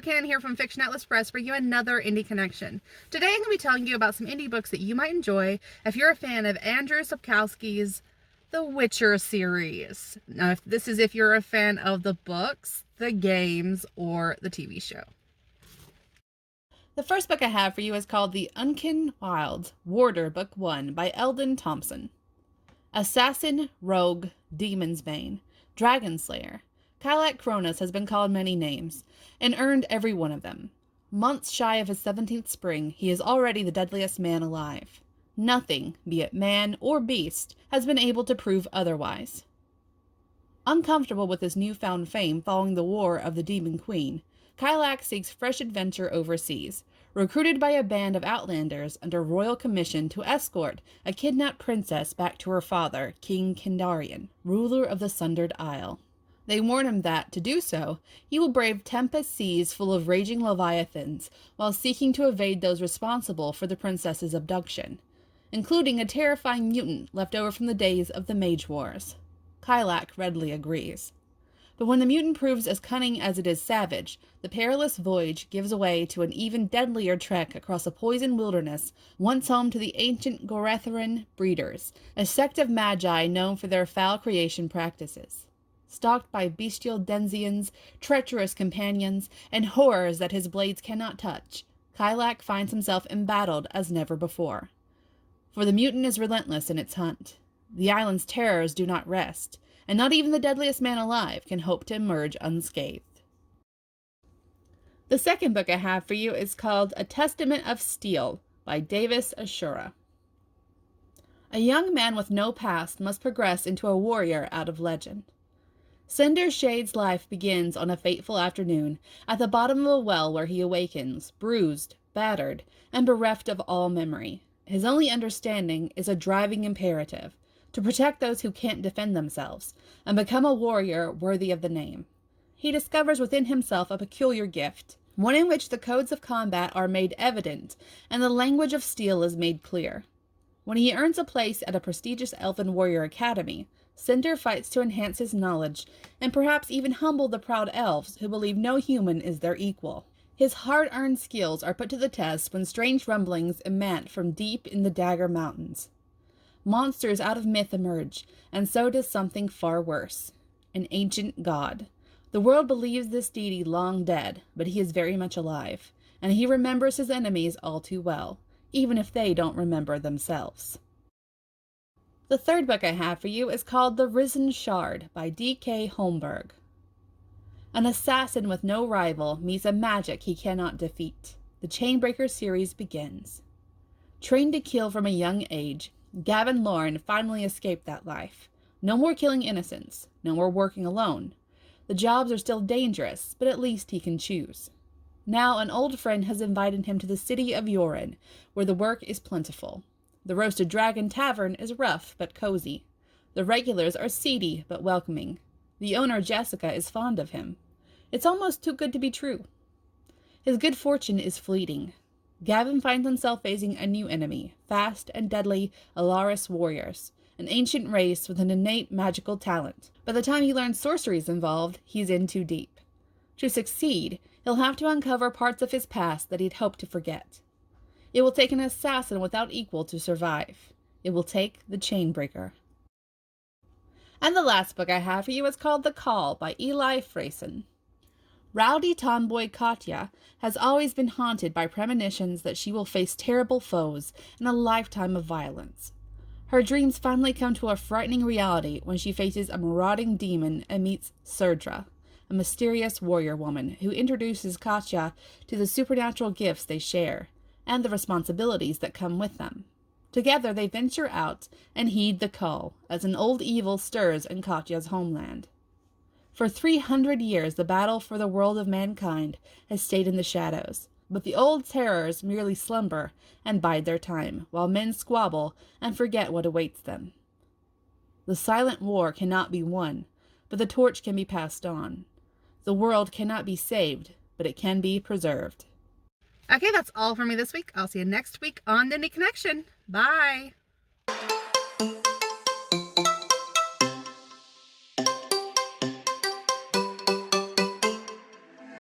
Ukinhan here from Fiction Atlas Press, bringing you another indie connection. Today I'm going to be telling you about some indie books that you might enjoy if you're a fan of Andrzej Sapkowski's The Witcher series. Now, if you're a fan of the books, the games, or the TV show. The first book I have for you is called The Unkin Wilds, Warder, Book 1 by Eldon Thompson. Assassin, rogue, demon's bane, dragon slayer. Kylak Kronos has been called many names, and earned every one of them. Months shy of his 17th spring, he is already the deadliest man alive. Nothing, be it man or beast, has been able to prove otherwise. Uncomfortable with his newfound fame following the War of the Demon Queen, Kylak seeks fresh adventure overseas, recruited by a band of outlanders under royal commission to escort a kidnapped princess back to her father, King Kandarian, ruler of the Sundered Isle. They warn him that, to do so, he will brave tempest seas full of raging leviathans while seeking to evade those responsible for the princess's abduction, including a terrifying mutant left over from the days of the Mage Wars. Kylak readily agrees. But when the mutant proves as cunning as it is savage, the perilous voyage gives way to an even deadlier trek across a poison wilderness once home to the ancient Goretharan breeders, a sect of magi known for their foul creation practices. Stalked by bestial denizens, treacherous companions, and horrors that his blades cannot touch, Kylak finds himself embattled as never before. For the mutant is relentless in its hunt. The island's terrors do not rest, and not even the deadliest man alive can hope to emerge unscathed. The second book I have for you is called A Testament of Steel by Davis Ashura. A young man with no past must progress into a warrior out of legend. Cinder Shade's life begins on a fateful afternoon at the bottom of a well where he awakens, bruised, battered, and bereft of all memory. His only understanding is a driving imperative, to protect those who can't defend themselves, and become a warrior worthy of the name. He discovers within himself a peculiar gift, one in which the codes of combat are made evident, and the language of steel is made clear. When he earns a place at a prestigious elven warrior academy, Cinder fights to enhance his knowledge, and perhaps even humble the proud elves who believe no human is their equal. His hard-earned skills are put to the test when strange rumblings emanate from deep in the Dagger Mountains. Monsters out of myth emerge, and so does something far worse, an ancient god. The world believes this deity long dead, but he is very much alive, and he remembers his enemies all too well, even if they don't remember themselves. The third book I have for you is called The Risen Shard by D.K. Holmberg. An assassin with no rival meets a magic he cannot defeat. The Chainbreaker series begins. Trained to kill from a young age, Gavin Lorne finally escaped that life. No more killing innocents, no more working alone. The jobs are still dangerous, but at least he can choose. Now an old friend has invited him to the city of Yorin, where the work is plentiful. The Roasted Dragon Tavern is rough but cozy. The regulars are seedy but welcoming. The owner, Jessica, is fond of him. It's almost too good to be true. His good fortune is fleeting. Gavin finds himself facing a new enemy, fast and deadly Alaris warriors, an ancient race with an innate magical talent. By the time he learns sorcery's involved, he's in too deep. To succeed, he'll have to uncover parts of his past that he'd hoped to forget. It will take an assassin without equal to survive. It will take the Chainbreaker. And the last book I have for you is called The Call by Elí Freysson. Rowdy tomboy Katya has always been haunted by premonitions that she will face terrible foes and a lifetime of violence. Her dreams finally come to a frightening reality when she faces a marauding demon and meets Surdra, a mysterious warrior woman who introduces Katya to the supernatural gifts they share, and the responsibilities that come with them. Together they venture out and heed the call, as an old evil stirs in Katya's homeland. For 300 years the battle for the world of mankind has stayed in the shadows, but the old terrors merely slumber and bide their time, while men squabble and forget what awaits them. The silent war cannot be won, but the torch can be passed on. The world cannot be saved, but it can be preserved. Okay, that's all for me this week. I'll see you next week on the Indie Connection. Bye!